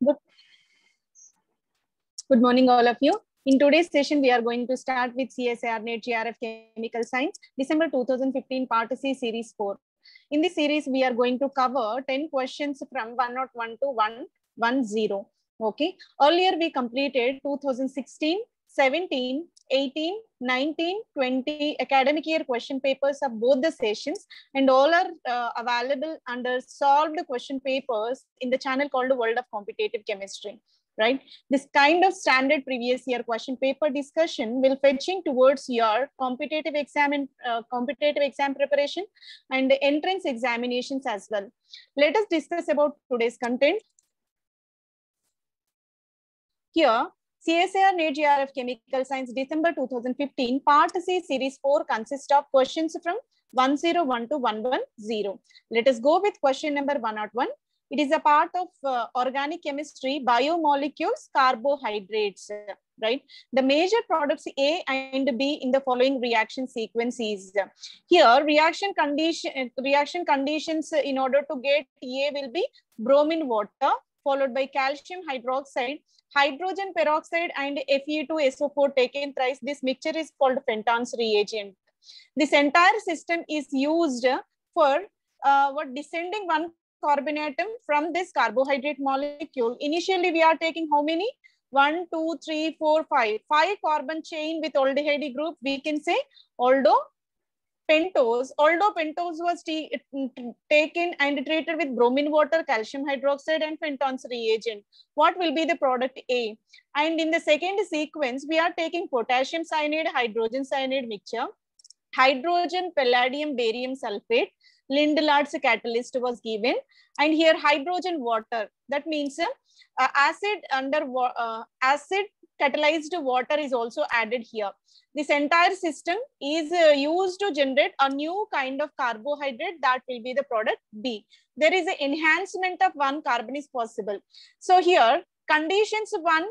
Good, good morning, all of you. In today's session, we are going to start with CSIR NET JRF Chemical Science, December 2015, Part C, Series 4. In this series, we are going to cover 10 questions from 101 to 110. Okay. Earlier, we completed 2016, 17, 18, 19, 20 academic year question papers of both the sessions, and all are available under solved question papers in the channel called World of Competitive Chemistry. Right, this kind of standard previous year question paper discussion will fetching towards your competitive exam preparation and entrance examinations as well. Let us discuss about today's content. Here, CSIR NET JRF Chemical Science December 2015 Part C Series 4 consists of questions from 101 to 110. Let us go with question number 101. It is a part of organic chemistry, biomolecules, carbohydrates, right? The major products A and B in the following reaction sequence is. Here, reaction conditions in order to get A will be bromine water, followed by calcium hydroxide, hydrogen peroxide, and Fe2SO4 taken thrice. This mixture is called Fenton's reagent. This entire system is used for descending one carbon atom from this carbohydrate molecule. Initially, we are taking how many? 1, 2, 3, 4, 5. 5 carbon chain with aldehyde group. We can say aldopentose. Aldopentose was taken and treated with bromine water, calcium hydroxide, and Fenton's reagent. What will be the product A? And in the second sequence, we are taking potassium cyanide, hydrogen cyanide mixture, hydrogen, palladium, barium sulfate. Lindlard's catalyst was given, and here hydrogen water. That means acid catalyzed water is also added here. This entire system is used to generate a new kind of carbohydrate. That will be the product B. There is an enhancement of one carbon is possible. So here conditions one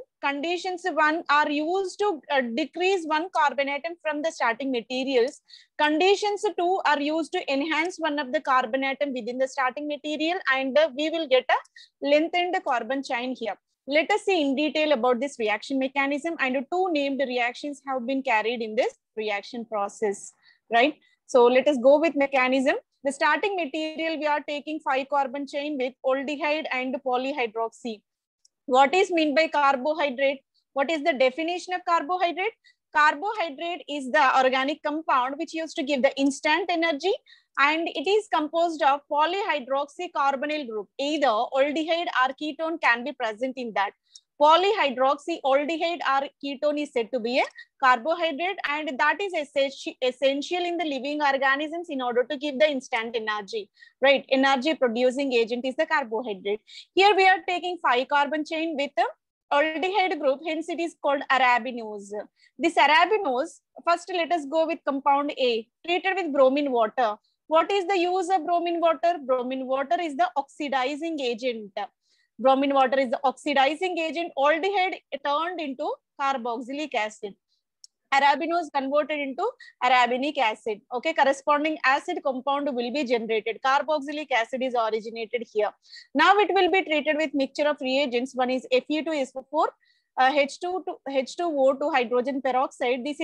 are used to decrease one carbon atom from the starting materials. Conditions 2 are used to enhance one of the carbon atom within the starting material, and we will get a lengthened carbon chain here. Let us see in detail about this reaction mechanism, and 2 named reactions have been carried in this reaction process, right? So let us go with mechanism. The starting material, we are taking 5 carbon chain with aldehyde and polyhydroxy. What is meant by carbohydrate? What is the definition of carbohydrate? Carbohydrate is the organic compound which used to give the instant energy, and it is composed of polyhydroxy carbonyl group. Either aldehyde or ketone can be present in that. Polyhydroxy aldehyde or ketone is said to be a carbohydrate, and that is essential in the living organisms in order to give the instant energy, right? Energy producing agent is the carbohydrate. Here we are taking 5 carbon chain with the aldehyde group, hence it is called arabinose. This arabinose, first let us go with compound A, treated with bromine water. What is the use of bromine water? Bromine water is the oxidizing agent. Bromine water is the oxidizing agent. Aldehyde turned into carboxylic acid. Arabinose converted into arabinic acid. Okay, corresponding acid compound will be generated. Carboxylic acid is originated here. Now it will be treated with mixture of reagents. One is Fe2SO4, H2O2 hydrogen peroxide. This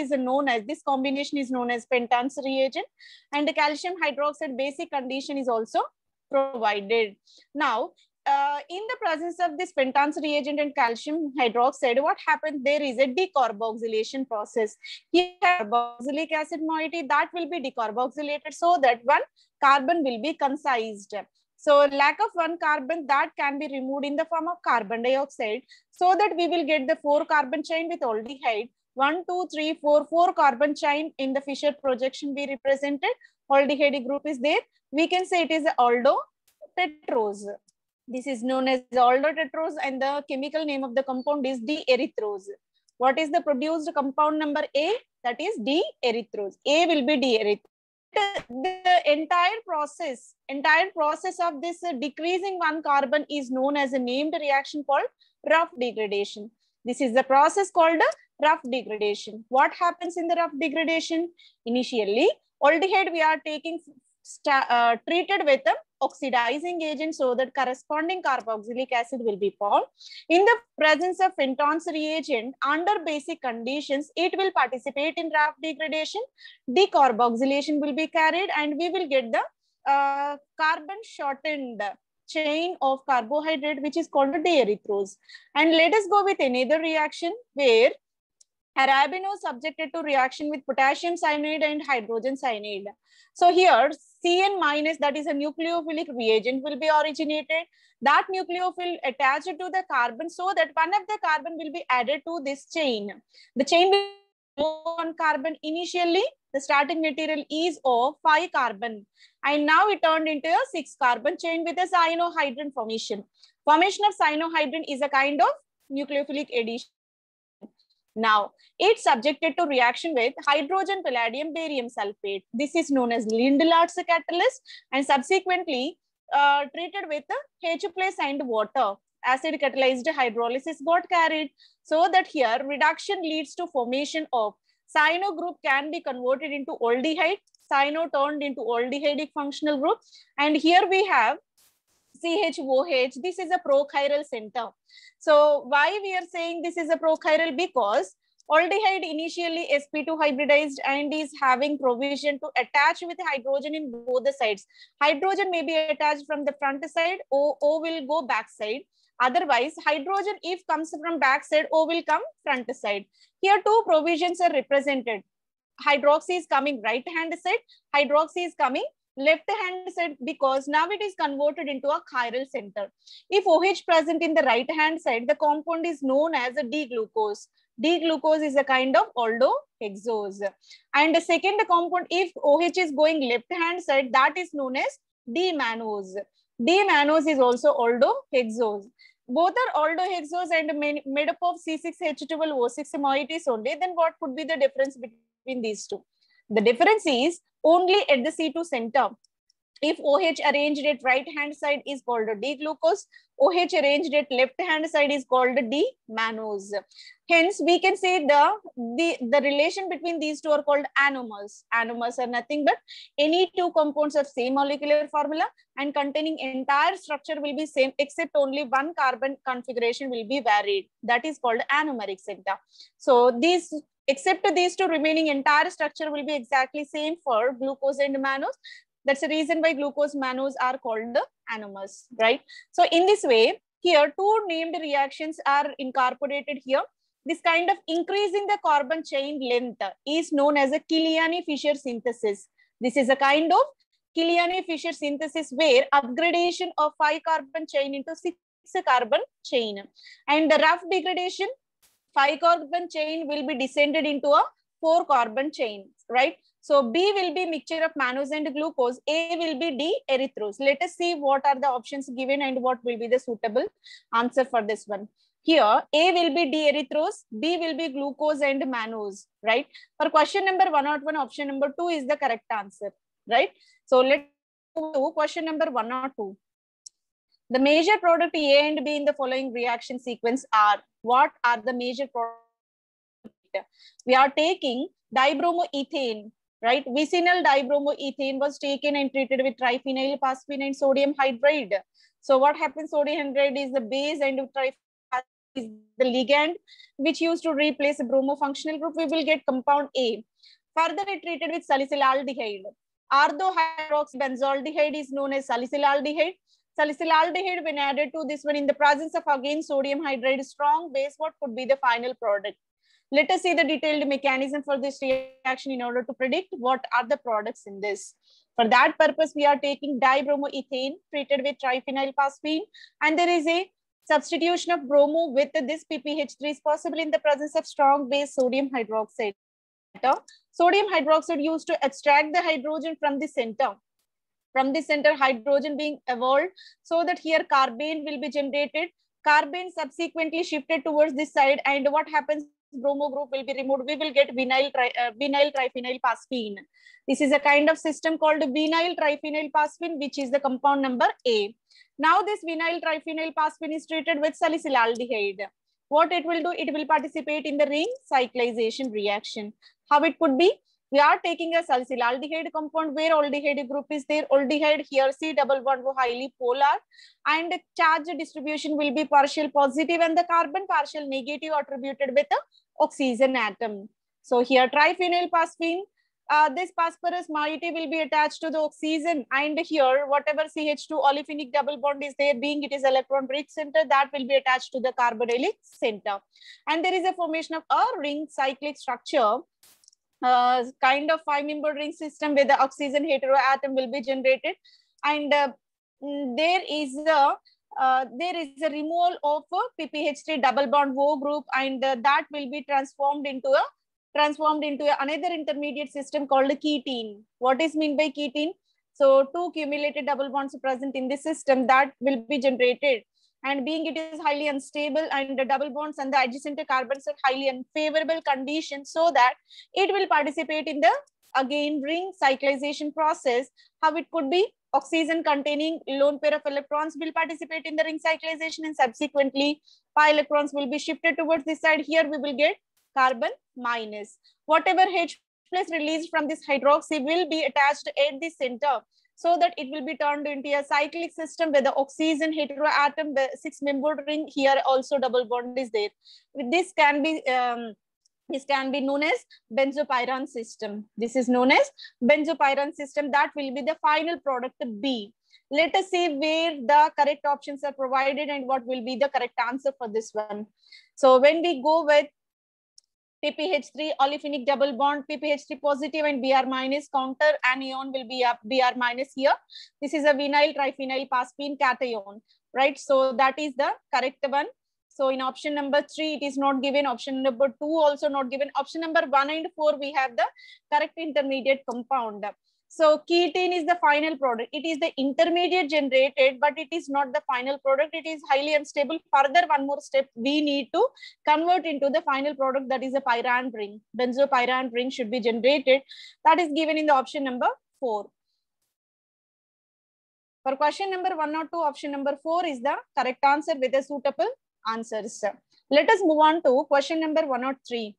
combination is known as Fenton's reagent, and the calcium hydroxide basic condition is also provided. Now, in the presence of this Fenton's reagent and calcium hydroxide, what happens? There is a decarboxylation process. Here, carboxylic acid moiety that will be decarboxylated so that one carbon will be concised. So lack of one carbon that can be removed in the form of carbon dioxide, so that we will get the 4 carbon chain with aldehyde. 1, 2, 3, 4, 4 carbon chain in the Fischer projection we represented. Aldehyde group is there. We can say it is aldotetrose. This is known as aldotetrose, and the chemical name of the compound is D-erythrose. What is the produced compound number A? That is D-erythrose. A will be D-erythrose. The entire process of this decreasing one carbon is known as a named reaction called rough degradation. This is the process called rough degradation. What happens in the rough degradation? Initially, aldehyde we are taking treated with oxidizing agent so that corresponding carboxylic acid will be formed. In the presence of Fenton's reagent, under basic conditions, it will participate in RAF degradation, decarboxylation will be carried, and we will get the carbon shortened chain of carbohydrate, which is called a deerythrose. And let us go with another reaction where arabinose subjected to reaction with potassium cyanide and hydrogen cyanide. So here Cn minus, that is a nucleophilic reagent, will be originated. That nucleophile attached to the carbon so that one of the carbon will be added to this chain. The chain will be one carbon. Initially, the starting material is of 5 carbon, and now it turned into a 6 carbon chain with a cyanohydrin formation. Formation of cyanohydrin is a kind of nucleophilic addition. Now, it's subjected to reaction with hydrogen palladium barium sulfate. This is known as Lindelard's catalyst, and subsequently treated with H+ and water. Acid catalyzed hydrolysis got carried, so that here reduction leads to formation of cyano group can be converted into aldehyde. Cyano turned into aldehydic functional group, and here we have CHOH. This is a prochiral center. So why we are saying this is a prochiral? Because aldehyde initially sp2 hybridized and is having provision to attach with hydrogen in both the sides. Hydrogen may be attached from the front side, O will go back side. Otherwise, hydrogen if comes from back side, O will come front side. Here two provisions are represented. Hydroxy is coming right hand side, hydroxy is coming left hand side, because now it is converted into a chiral center. If OH present in the right hand side, the compound is known as a D-glucose. D-glucose is a kind of aldohexose. And the second compound, if OH is going left hand side, that is known as D-mannose. D-mannose is also aldohexose. Both are aldohexose and made up of C6H12O6 moieties only. Then what could be the difference between these two? The difference is only at the C2 center. If OH arranged at right hand side is called a D-glucose, OH arranged at left hand side is called a D-mannose. Hence, we can say the relation between these two are called anomers. Anomers are nothing but any two compounds of same molecular formula and containing entire structure will be same, except only one carbon configuration will be varied. That is called anomeric center. So these, except these two remaining, entire structure will be exactly same for glucose and mannose. That's the reason why glucose mannose are called the anomers, right? So in this way, here two named reactions are incorporated here. This kind of increasing the carbon chain length is known as a Killiani-Fischer synthesis. This is a kind of Killiani-Fischer synthesis where upgradation of 5 carbon chain into 6 carbon chain. And the rough degradation, 5 carbon chain will be descended into a 4 carbon chain, right? So B will be mixture of mannose and glucose. A will be D-erythrose. Let us see what are the options given and what will be the suitable answer for this one. Here, A will be D-erythrose, B will be glucose and mannose, right? For question number 101, option number 2 is the correct answer, right? So let's move to question number 102. The major product A and B in the following reaction sequence are, what are the major products? We are taking dibromoethane, right? Vicinal dibromoethane was taken and treated with triphenyl phosphine and sodium hydride. So what happens? Sodium hydride is the base and triphenyl is the ligand which used to replace a bromo functional group. We will get compound A. Further, it treated with salicylaldehyde. Ardohydroxybenzaldehyde is known as salicylaldehyde. Salicylaldehyde, when added to this one in the presence of again sodium hydride, strong base, what could be the final product? Let us see the detailed mechanism for this reaction in order to predict what are the products in this. For that purpose, we are taking dibromoethane treated with triphenyl phosphine, and there is a substitution of bromo with this PPH3 is possible in the presence of strong base sodium hydroxide. Sodium hydroxide used to extract the hydrogen from the center. From the center, hydrogen being evolved so that here carbene will be generated. Carbene subsequently shifted towards this side, and what happens? Bromo group will be removed. We will get vinyl triphenyl phosphine. This is a kind of system called vinyl triphenyl phosphine, which is the compound number A. Now this vinyl triphenyl phosphine is treated with salicylaldehyde. What it will do? It will participate in the ring cyclization reaction. How it could be? We are taking a salicylaldehyde compound where aldehyde group is there. Aldehyde here C double bond highly polar, and charge distribution will be partial positive and the carbon partial negative attributed with the oxygen atom. So here triphenyl phosphine, this phosphorus moiety will be attached to the oxygen, and here whatever CH2 olefinic double bond is there, being it is electron rich center, that will be attached to the carbonylic center. And there is a formation of a ring cyclic structure, kind of 5-membered ring system where the oxygen heteroatom will be generated, and there is a removal of PPH3 double bond O group, and that will be transformed into another intermediate system called a ketene. What is meant by ketene? So 2 cumulated double bonds are present in this system that will be generated, and being it is highly unstable and the double bonds and the adjacent carbons are highly unfavorable conditions, so that it will participate in the again ring cyclization process. How it could be? Oxygen containing lone pair of electrons will participate in the ring cyclization, and subsequently pi electrons will be shifted towards this side. Here we will get carbon minus. Whatever H plus released from this hydroxy will be attached at the center, so that it will be turned into a cyclic system where the oxygen heteroatom, the 6-membered ring, here also double bond is there. This can be known as benzopyran system. This is known as benzopyran system. That will be the final product B. Let us see where the correct options are provided and what will be the correct answer for this one. So when we go with PPH3 olefinic double bond, PPH3 positive and Br minus, counter anion will be up Br minus here. This is a vinyl triphenyl phosphine cation, right? So that is the correct one. So in option number 3, it is not given. Option number 2 also not given. Option number 1 and 4, we have the correct intermediate compound. So ketene is the final product. It is the intermediate generated, but it is not the final product. It is highly unstable. Further, one more step, we need to convert into the final product, that is a pyran ring. Benzopyran ring should be generated. That is given in the option number 4. For question number 1 or 2, option number 4 is the correct answer with the suitable answers. Let us move on to question number 1 or 3.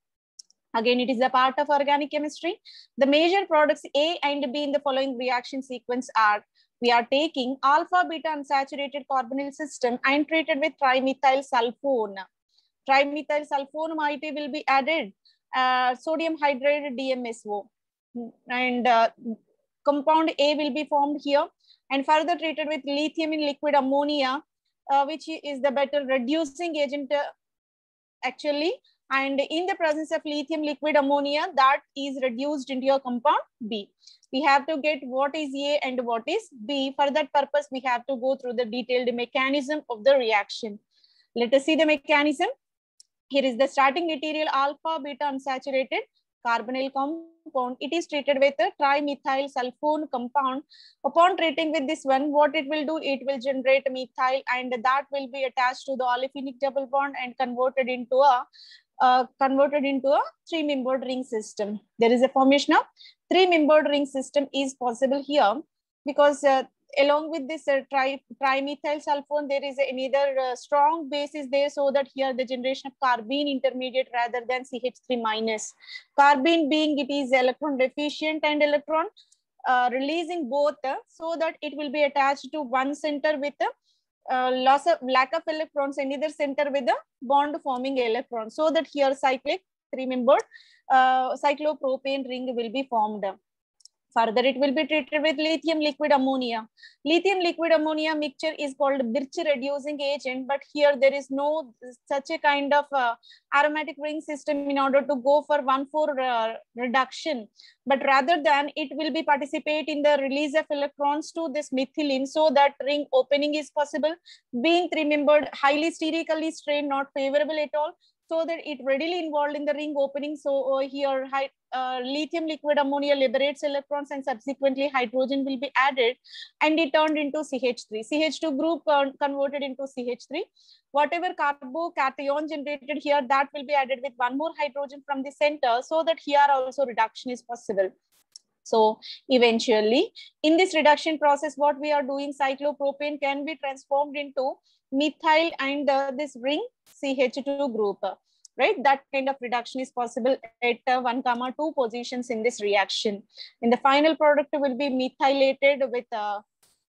Again, it is a part of organic chemistry. The major products A and B in the following reaction sequence are: we are taking alpha beta unsaturated carbonyl system and treated with trimethyl sulfone. Trimethyl sulfone moiety will be added, sodium hydride DMSO, and compound A will be formed here, and further treated with lithium in liquid ammonia, which is the better reducing agent actually. And in the presence of lithium liquid ammonia, that is reduced into a compound B. We have to get what is A and what is B. For that purpose, we have to go through the detailed mechanism of the reaction. Let us see the mechanism. Here is the starting material, alpha beta unsaturated carbonyl compound. It is treated with a trimethyl sulfone compound. Upon treating with this one, what it will do, it will generate methyl, and that will be attached to the olefinic double bond and converted into a 3-membered ring system. There is a formation of 3-membered ring system is possible here, because along with this trimethyl sulfone, there is another strong base is there, so that here the generation of carbene intermediate rather than CH3 minus. Carbene being it is electron deficient and electron releasing both, so that it will be attached to one center with lack of electrons, and either center with a bond forming electron, so that here cyclic 3-membered cyclopropane ring will be formed. Further, it will be treated with lithium liquid ammonia. Lithium liquid ammonia mixture is called Birch reducing agent, but here there is no such a kind of aromatic ring system in order to go for 1,4 reduction, but rather than it will be participate in the release of electrons to this methylene, so that ring opening is possible. Being 3-membered, highly sterically strained, not favorable at all, so that it readily involved in the ring opening. So here lithium liquid ammonia liberates electrons, and subsequently hydrogen will be added, and it turned into CH3. CH2 group converted into CH3. Whatever carbocation generated here, that will be added with one more hydrogen from the center, so that here also reduction is possible. So eventually in this reduction process, what we are doing, cyclopropane can be transformed into methyl and this ring CH2 group. right? That kind of reduction is possible at 1,2 positions in this reaction. And the final product will be methylated with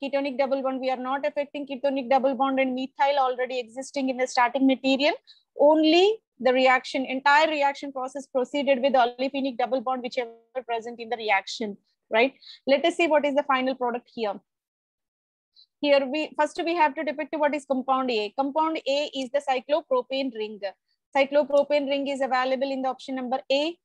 ketonic double bond. We are not affecting ketonic double bond and methyl already existing in the starting material. Only the reaction, entire reaction process proceeded with olefinic double bond, whichever present in the reaction, right? Let us see what is the final product here. Here first we have to depict what is compound A. Compound A is the cyclopropane ring. Cyclopropane ring is available in the option number A,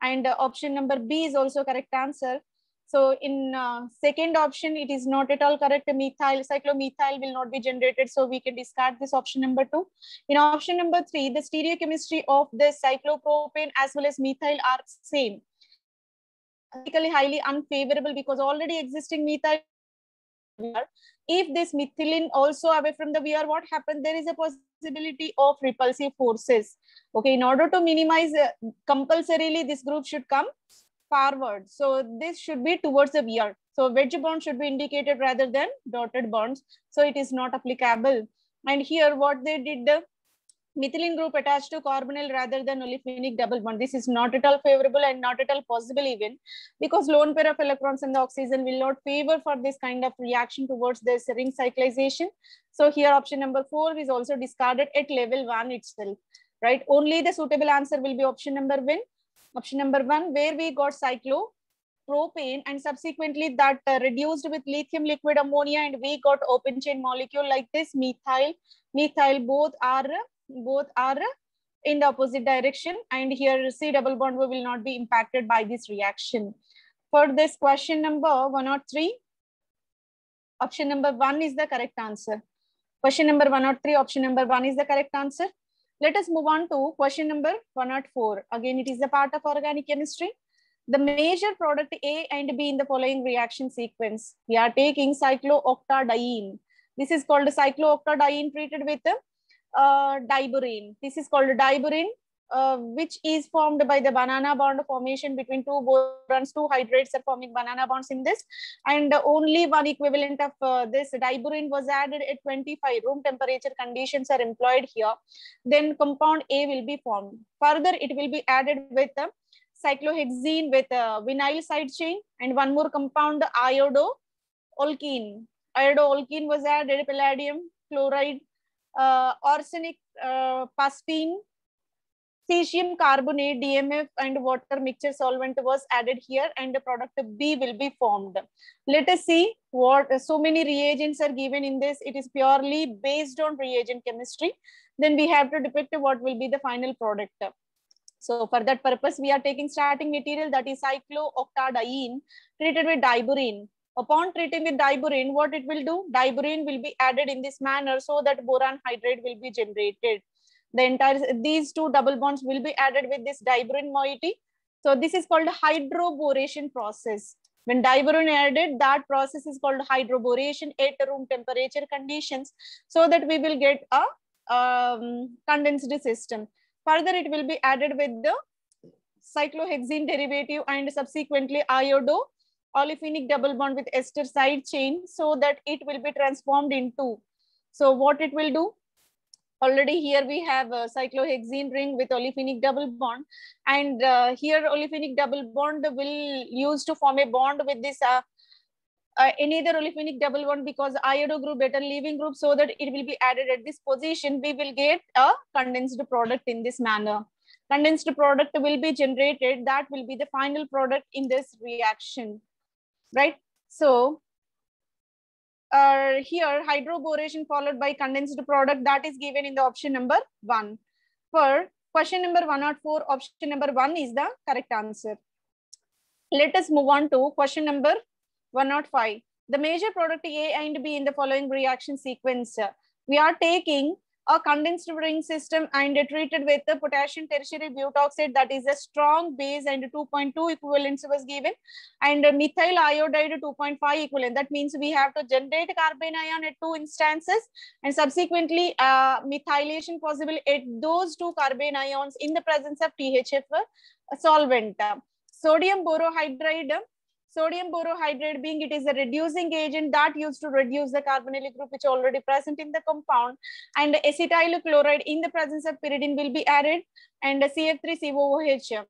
and option number B is also correct answer. So in second option, it is not at all correct. Cyclomethyl will not be generated. So we can discard this option number 2. In option number 3, the stereochemistry of the cyclopropane as well as methyl are same. Basically highly unfavorable because already existing methyl. If this methylene also away from the VR, what happens? There is a possibility of repulsive forces. Okay, in order to minimize, compulsorily this group should come forward. So this should be towards the VR. So wedge bond should be indicated rather than dotted bonds. So it is not applicable. And here what they did, the methylene group attached to carbonyl rather than olefinic double bond. This is not at all favorable and not at all possible even, because lone pair of electrons in the oxygen will not favor for this kind of reaction towards this ring cyclization. So here option number 4 is also discarded at level 1 itself, right? Only the suitable answer will be option number 1. Option number 1, where we got cyclopropane and subsequently that reduced with lithium liquid ammonia and we got open chain molecule like this methyl. Both are in the opposite direction, and here C double bond will not be impacted by this reaction. For this question number 103, option number 1 is the correct answer. Question number 103, option number 1 is the correct answer. Let us move on to question number 104. Again, it is a part of organic chemistry. The major product A and B in the following reaction sequence. We are taking cyclooctadiene. This is called cyclooctadiene treated with diborane. This is called diborane, which is formed by the banana bond formation between two borons. Two hydrates are forming banana bonds in this, and only one equivalent of this diborane was added at 25 room temperature conditions are employed here. Then compound A will be formed. Further, it will be added with cyclohexene with vinyl side chain, and one more compound, iodoalkene. Iodoalkene was added, palladium chloride, arsenic, phosphine, cesium carbonate, DMF, and water mixture solvent was added here, and the product B will be formed. Let us see what so many reagents are given in this. It is purely based on reagent chemistry. Then we have to depict what will be the final product. So for that purpose, we are taking starting material, that is cyclooctadiene treated with diborane. Upon treating with diborane, what it will do? Diborane will be added in this manner so that boron hydrate will be generated. These two double bonds will be added with this diborane moiety. So this is called hydroboration process. When diborane added, that process is called hydroboration at room temperature conditions, so that we will get a condensed system. Further, it will be added with the cyclohexene derivative and subsequently olefinic double bond with ester side chain, so that it will be transformed into. So what it will do? Already here we have a cyclohexene ring with olefinic double bond, and here olefinic double bond will use to form a bond with this any other olefinic double bond, because iodo group better leaving group, so that it will be added at this position. We will get a condensed product in this manner. Condensed product will be generated. That will be the final product in this reaction, right? So here hydroboration followed by condensed product, that is given in the option number 1. For question number 104, option number 1 is the correct answer. Let us move on to question number 105. The major product A and B in the following reaction sequence. We are taking a condensed ring system and treated with the potassium tertiary butoxide, that is a strong base, and 2.2 equivalents was given, and methyl iodide 2.5 equivalent. That means we have to generate carbon ion at 2 instances, and subsequently methylation possible at those 2 carbon ions in the presence of THF solvent. Sodium borohydride. Sodium borohydride, being it is a reducing agent that used to reduce the carbonyl group which already present in the compound, and acetyl chloride in the presence of pyridine will be added, and CF3COOH,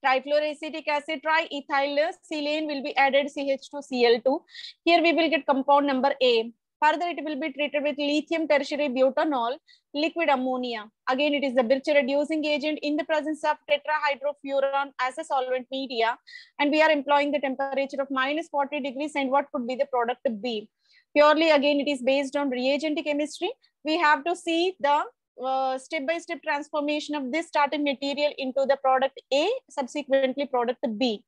trifluoroacetic acid, triethyl silane will be added, CH2Cl2. Here we will get compound number A. Further, it will be treated with lithium tertiary butanol, liquid ammonia. Again, it is the Birch reducing agent in the presence of tetrahydrofuran as a solvent media. And we are employing the temperature of -40 degrees. And what could be the product B? Purely, again, it is based on reagent chemistry. We have to see the step-by-step transformation of this starting material into the product A, subsequently product B.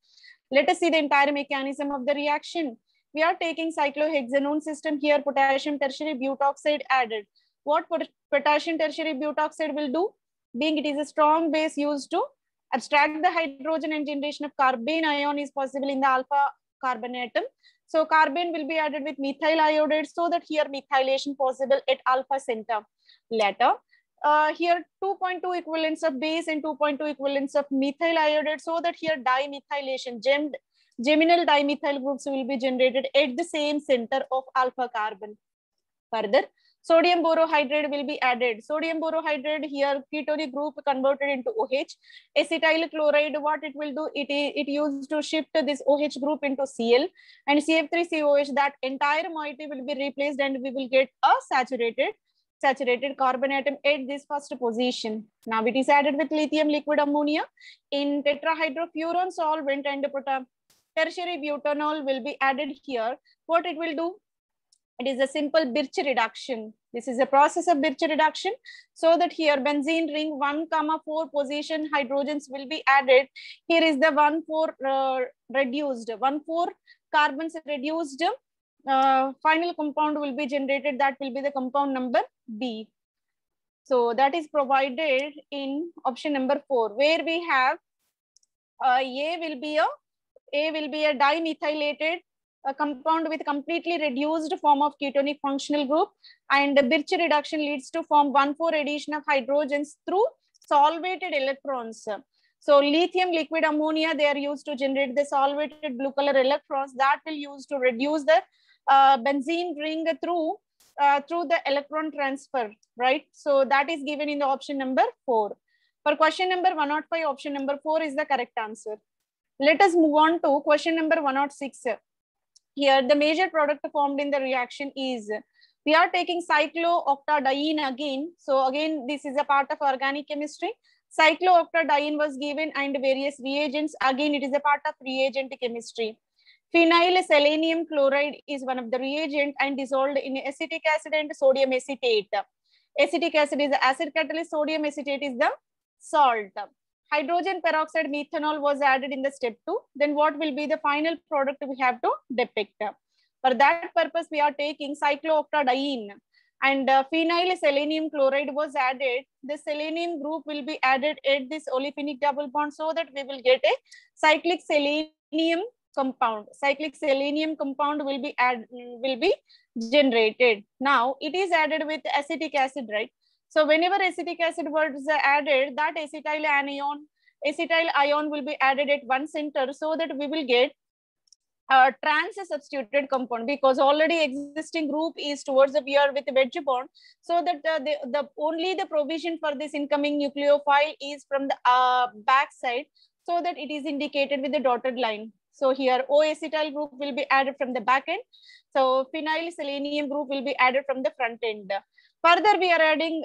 Let us see the entire mechanism of the reaction. We are taking cyclohexanone system here, potassium tertiary butoxide added. What potassium tertiary butoxide will do? Being it is a strong base used to abstract the hydrogen and generation of carbene ion is possible in the alpha carbon atom. So carbene will be added with methyl iodide so that here methylation possible at alpha center. Later, here 2.2 equivalents of base and 2.2 equivalents of methyl iodide so that here dimethylation, geminal dimethyl groups will be generated at the same center of alpha carbon. Further, sodium borohydride will be added. Sodium borohydride here ketonic group converted into OH. Acetyl chloride, what it will do? It used to shift this OH group into Cl, and CF3COH, that entire moiety will be replaced and we will get a saturated carbon atom at this first position. Now it is added with lithium liquid ammonia in tetrahydrofuran solvent, and tertiary butanol will be added here. What it will do? It is a simple Birch reduction. This is a process of Birch reduction so that here benzene ring 1,4 position hydrogens will be added. Here is the 1,4 reduced, 1,4 carbons reduced. Final compound will be generated. That will be the compound number B. So that is provided in option number 4, where we have A will be a dimethylated compound with completely reduced form of ketonic functional group, and Birch reduction leads to form 1,4 addition of hydrogens through solvated electrons. So lithium liquid ammonia, they are used to generate the solvated blue color electrons that will use to reduce the benzene ring through the electron transfer, right? So that is given in the option number 4. For question number 105, option number 4 is the correct answer. Let us move on to question number 106. Here, the major product formed in the reaction is, we are taking cyclooctadiene again. So again, this is a part of organic chemistry. Cyclooctadiene was given and various reagents. Again, it is a part of reagent chemistry. Phenyl selenium chloride is one of the reagent and dissolved in acetic acid and sodium acetate. Acetic acid is the acid catalyst, sodium acetate is the salt. Hydrogen peroxide methanol was added in the step 2. Then what will be the final product we have to depict? For that purpose, we are taking cyclooctadiene and phenyl selenium chloride was added. The selenium group will be added at this olefinic double bond so that we will get a cyclic selenium compound. Cyclic selenium compound will be generated. Now it is added with acetic acid, right? So whenever acetic acid was added, that acetyl ion will be added at one center so that we will get a trans substituted compound, because already existing group is towards the pair with a wedge bond, so that the only the provision for this incoming nucleophile is from the back side, so that it is indicated with the dotted line. So here O-acetyl group will be added from the back end. So phenyl selenium group will be added from the front end. Further, we are adding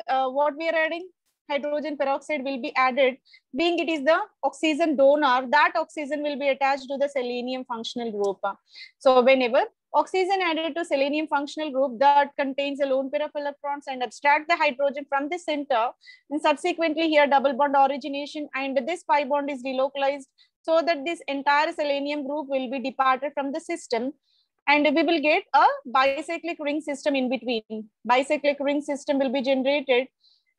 hydrogen peroxide will be added, being it is the oxygen donor, that oxygen will be attached to the selenium functional group. So whenever oxygen added to selenium functional group that contains a lone pair of electrons and abstract the hydrogen from the center, and subsequently here double bond origination and this pi bond is delocalized so that this entire selenium group will be departed from the system. And we will get a bicyclic ring system in between. Bicyclic ring system will be generated.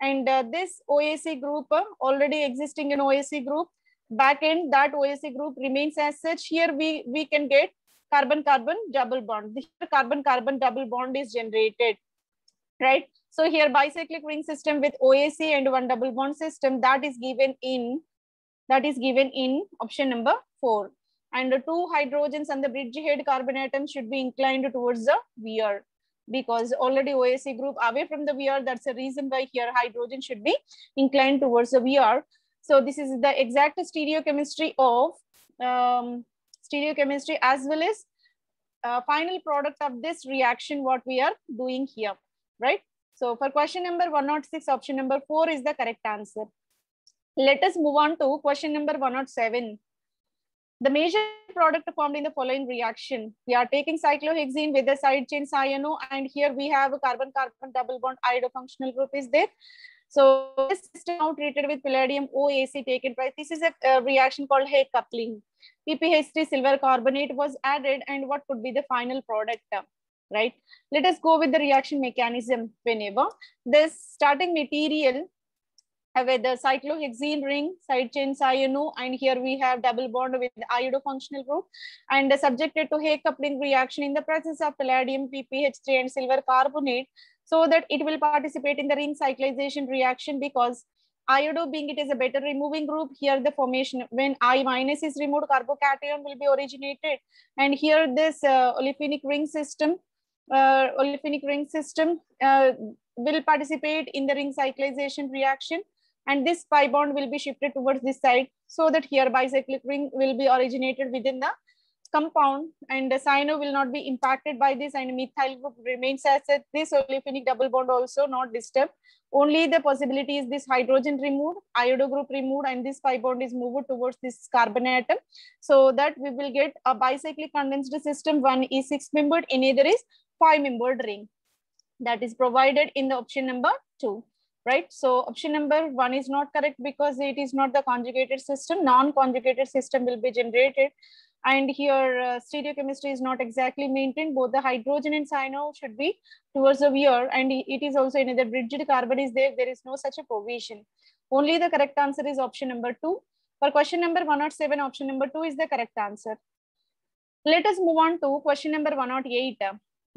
And this OAC group, already existing in OAC group, back end, that OAC group remains as such. Here we can get carbon-carbon double bond. The carbon-carbon double bond is generated, right? So here bicyclic ring system with OAC and one double bond system, that is given in option number 4. and the two hydrogens and the bridgehead carbon atom should be inclined towards the VR, because already OSA group away from the VR. That's the reason why here hydrogen should be inclined towards the VR. So this is the exact stereochemistry of stereochemistry as well as final product of this reaction what we are doing here, right? So for question number 106, option number 4 is the correct answer. Let us move on to question number 107. The major product formed in the following reaction. We are taking cyclohexene with the side chain cyano, and here we have a carbon-carbon double bond iodo functional group is there. So this system now treated with palladium OAC taken by, this is a reaction called Hay coupling. PPH3 silver carbonate was added, and what could be the final product, right? Let us go with the reaction mechanism. Whenever this starting material with the cyclohexene ring, side chain cyano, and here we have double bond with the iodo functional group, and subjected to Hay coupling reaction in the presence of palladium, PPH3 and silver carbonate, so that it will participate in the ring cyclization reaction, because iodo being it is a better removing group, here the formation when I minus is removed, carbocation will be originated, and here this olefinic ring system will participate in the ring cyclization reaction, and this pi bond will be shifted towards this side, so that here bicyclic ring will be originated within the compound, and the cyano will not be impacted by this, and methyl group remains as this olefinic double bond also not disturbed. Only the possibility is this hydrogen removed, iodo group removed, and this pi bond is moved towards this carbon atom, so that we will get a bicyclic condensed system. One is 6-membered, another is 5-membered ring. That is provided in the option number 2. Right, so option number 1 is not correct because it is not the conjugated system. Non-conjugated system will be generated, and here stereochemistry is not exactly maintained. Both the hydrogen and cyano should be towards the rear, and it is also another bridged carbon is there. There is no such a provision. Only the correct answer is option number 2. For question number 107, option number 2 is the correct answer. Let us move on to question number 108.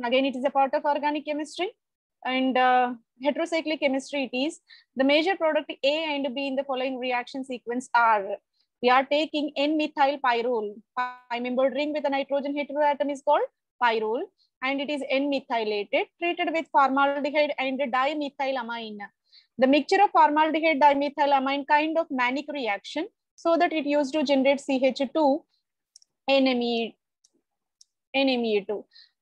Again, it is a part of organic chemistry. And heterocyclic chemistry it is. The major product A and B in the following reaction sequence are, we are taking N-methyl pyrrole, 5-membered ring with a nitrogen heteroatom is called pyrrole, and it is N-methylated, treated with formaldehyde and dimethylamine. The mixture of formaldehyde, dimethylamine kind of manic reaction, so that it used to generate CH2 NME2,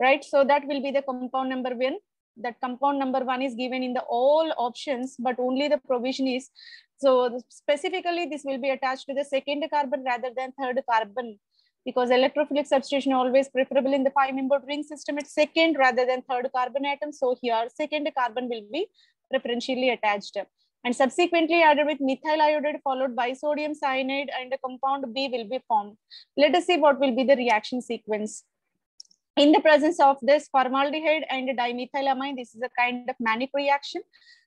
right? So that will be the compound number 1. That compound number 1 is given in the all options, but only the provision is, so specifically this will be attached to the second carbon rather than third carbon, because electrophilic substitution always preferable in the 5-membered ring system at second rather than third carbon atom. So here second carbon will be preferentially attached, and subsequently added with methyl iodide followed by sodium cyanide, and the compound B will be formed. Let us see what will be the reaction sequence. In the presence of this formaldehyde and dimethylamine, this is a kind of manic reaction.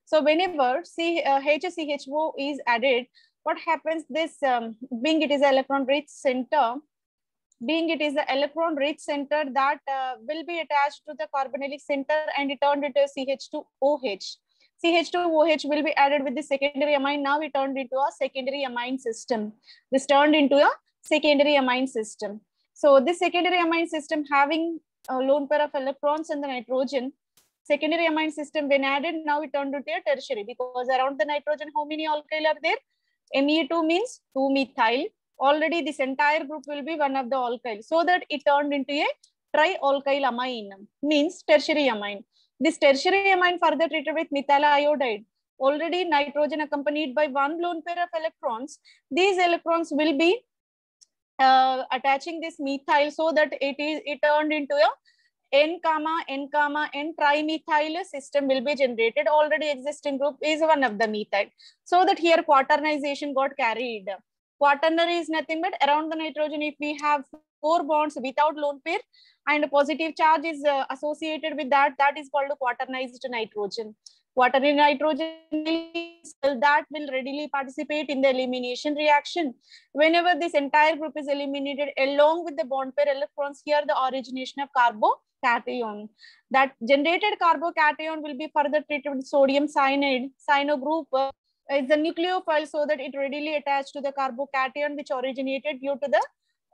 So whenever HCHO is added, what happens? This being it is an electron-rich center, that will be attached to the carbonylic center and it turned into CH2OH. CH2OH will be added with the secondary amine. Now it turned into a secondary amine system. This turned into a secondary amine system. So this secondary amine system having a lone pair of electrons and the nitrogen, secondary amine system when added, now it turned into a tertiary, because around the nitrogen, how many alkyl are there? Me2 means 2-methyl. Already this entire group will be one of the alkyl, so that it turned into a trialkyl amine, means tertiary amine. This tertiary amine further treated with methyl iodide. Already nitrogen accompanied by one lone pair of electrons. These electrons will be attaching this methyl, so that it turned into a N, N, N trimethyl system will be generated. Already existing group is one of the methyl, so that here quaternization got carried. Quaternary is nothing but around the nitrogen, if we have 4 bonds without lone pair and a positive charge is associated with that, that is called a quaternized nitrogen. Quaternary nitrogen that will readily participate in the elimination reaction. Whenever this entire group is eliminated along with the bond pair electrons, here the origination of carbocation. That generated carbocation will be further treated with sodium cyanide. Cyano group is the nucleophile, so that it readily attached to the carbocation which originated due to the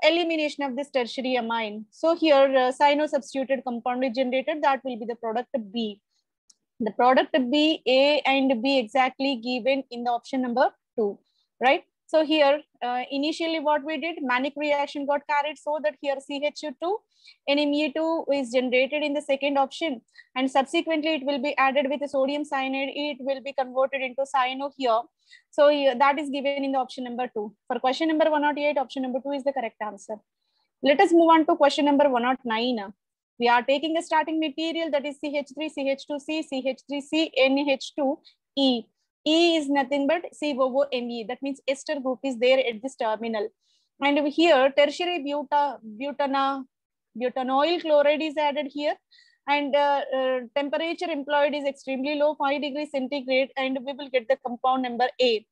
elimination of this tertiary amine. So here cyano-substituted compound is generated. That will be the product B. The product B, A and B exactly given in the option number 2, right? So here, initially what we did, Mannich reaction got carried so that here CH2 NMe2 is generated in the second option, and subsequently it will be added with the sodium cyanide. It will be converted into cyano here. So that is given in the option number 2. For question number 108, option number 2 is the correct answer. Let us move on to question number 109. We are taking a starting material that is CH3, CH2C, CH3C, NH2E. E is nothing but COONE. That means ester group is there at this terminal. And here tertiary butanoyl chloride is added here. And temperature employed is extremely low, 5 degrees centigrade, and we will get the compound number A.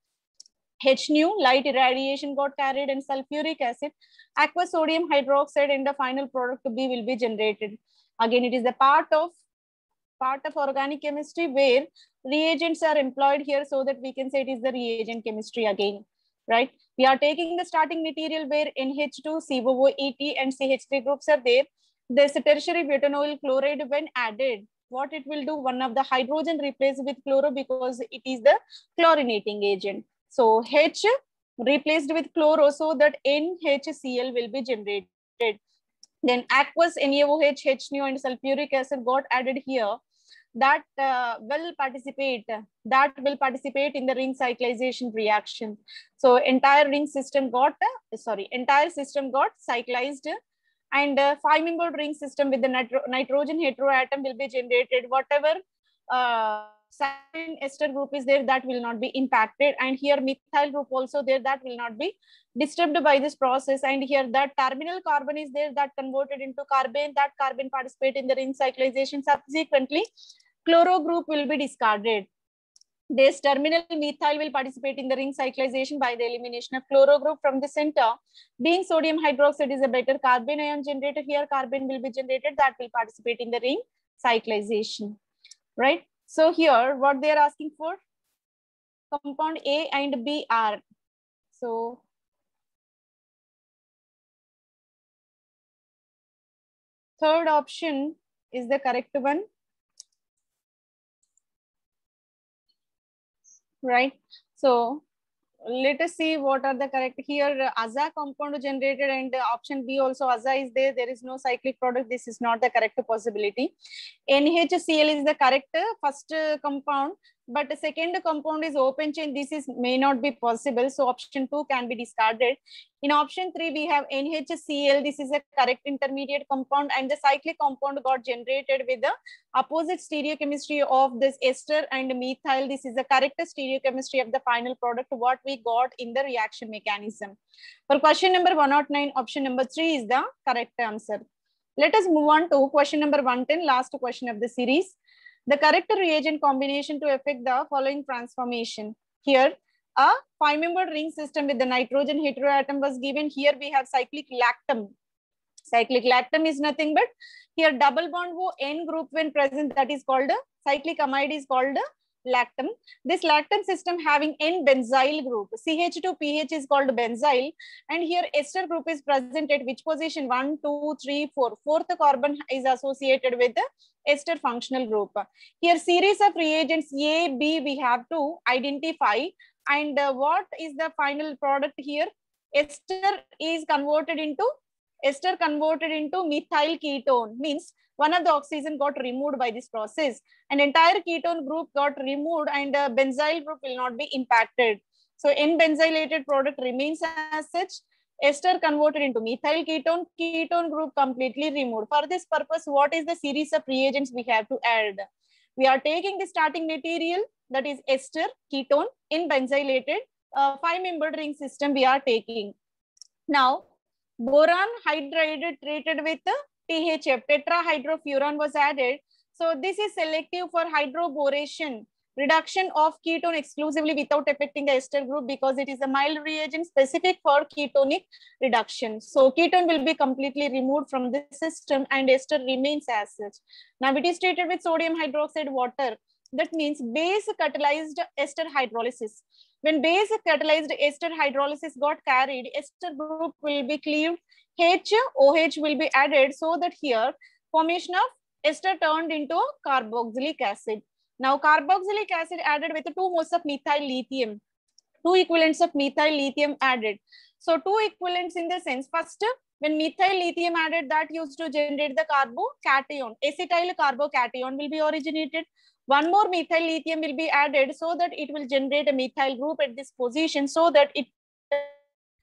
H nu, light irradiation got carried, and sulfuric acid, aqueous sodium hydroxide, and the final product B will be generated. Again, it is the part of organic chemistry where reagents are employed here, so that we can say it is the reagent chemistry again, right? We are taking the starting material where NH2, COOET, and CH3 groups are there. This tertiary butanoyl chloride, when added, what it will do? One of the hydrogen replaced with chloro because it is the chlorinating agent. So H replaced with chloro, so that NHCl will be generated. Then aqueous NaOH, H nu, and sulfuric acid got added here. That will participate in the ring cyclization reaction. So entire system got cyclized, and 5-membered ring system with the nitrogen heteroatom will be generated. Whatever cyclin ester group is there, that will not be impacted, and here methyl group also there, that will not be disturbed by this process. And here that terminal carbon is there, that converted into carbon, that carbon participate in the ring cyclization. Subsequently chloro group will be discarded. This terminal methyl will participate in the ring cyclization by the elimination of chloro group from the center. Being sodium hydroxide is a better carbon ion generator, here carbon will be generated, that will participate in the ring cyclization, right? So here what they are asking for, compound A and B are. So third option is the correct one, right? So let us see what are the correct here. Aza compound generated, and option B also Aza is there. There is no cyclic product. This is not the correct possibility. NHCl is the correct first compound, but the second compound is open chain. This is may not be possible. So option 2 can be discarded. In option 3, we have NHCl. This is a correct intermediate compound, and the cyclic compound got generated with the opposite stereochemistry of this ester and methyl. This is the correct stereochemistry of the final product, what we got in the reaction mechanism. For question number 109, option number 3 is the correct answer. Let us move on to question number 110, last question of the series. The correct reagent combination to effect the following transformation. Here, a 5-membered ring system with the nitrogen heteroatom was given. Here we have cyclic lactam. Cyclic lactam is nothing but here double bond wo N group when present, that is called a cyclic amide is called a lactam. This lactam system having N benzyl group, CH2PH is called benzyl, and here ester group is present at which position? 1, 2, 3, 4. Fourth carbon is associated with the ester functional group. Here series of reagents A, B we have to identify, and what is the final product here? Ester converted into methyl ketone, means one of the oxygen got removed by this process, and entire ketone group got removed, and benzyl group will not be impacted. So N-benzylated product remains as such. Ester converted into methyl ketone group completely removed. For this purpose, what is the series of reagents we have to add? We are taking the starting material, that is ester, ketone, N-benzylated, 5-membered ring system we are taking. Now, boron hydride treated with THF, tetrahydrofuran was added. So this is selective for hydroboration, reduction of ketone exclusively without affecting the ester group, because it is a mild reagent specific for ketonic reduction. So ketone will be completely removed from this system and ester remains as such. Now it is treated with sodium hydroxide water. That means base catalyzed ester hydrolysis. When base catalyzed ester hydrolysis got carried, ester group will be cleaved, OH will be added, so that here formation of ester turned into carboxylic acid. Now carboxylic acid added with 2 moles of methyl lithium, 2 equivalents of methyl lithium added. So 2 equivalents in the sense, first when methyl lithium added, that used to generate the carbocation, acetyl carbocation will be originated. One more methyl lithium will be added so that it will generate a methyl group at this position, so that it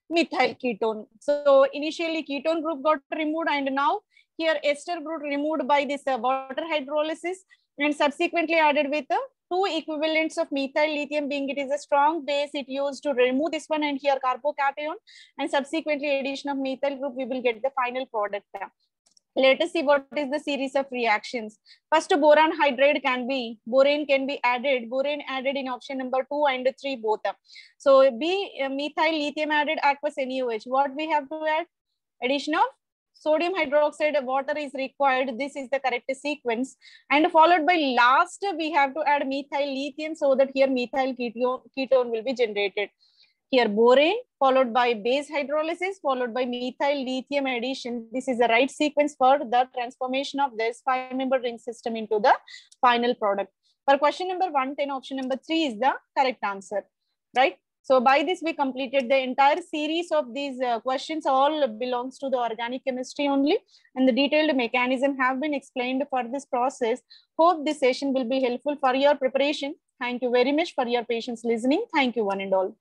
methyl ketone. So initially ketone group got removed, and now here ester group removed by this water hydrolysis, and subsequently added with 2 equivalents of methyl lithium, being it is a strong base, it used to remove this one, and here carbocation, and subsequently addition of methyl group, we will get the final product. Let us see what is the series of reactions. First, boron hydride borane can be added. Borane added in option number 2 and 3 both. So B, methyl lithium added aqueous NaOH. What we have to add? Addition of sodium hydroxide, water is required. This is the correct sequence. And followed by last, we have to add methyl lithium, so that here methyl ketone will be generated. Here borane followed by base hydrolysis followed by methyl lithium addition. This is the right sequence for the transformation of this 5-member ring system into the final product. For question number 110, option number 3 is the correct answer, right? So by this, we completed the entire series of these questions. All belongs to the organic chemistry only, and the detailed mechanism have been explained for this process. Hope this session will be helpful for your preparation. Thank you very much for your patience listening. Thank you one and all.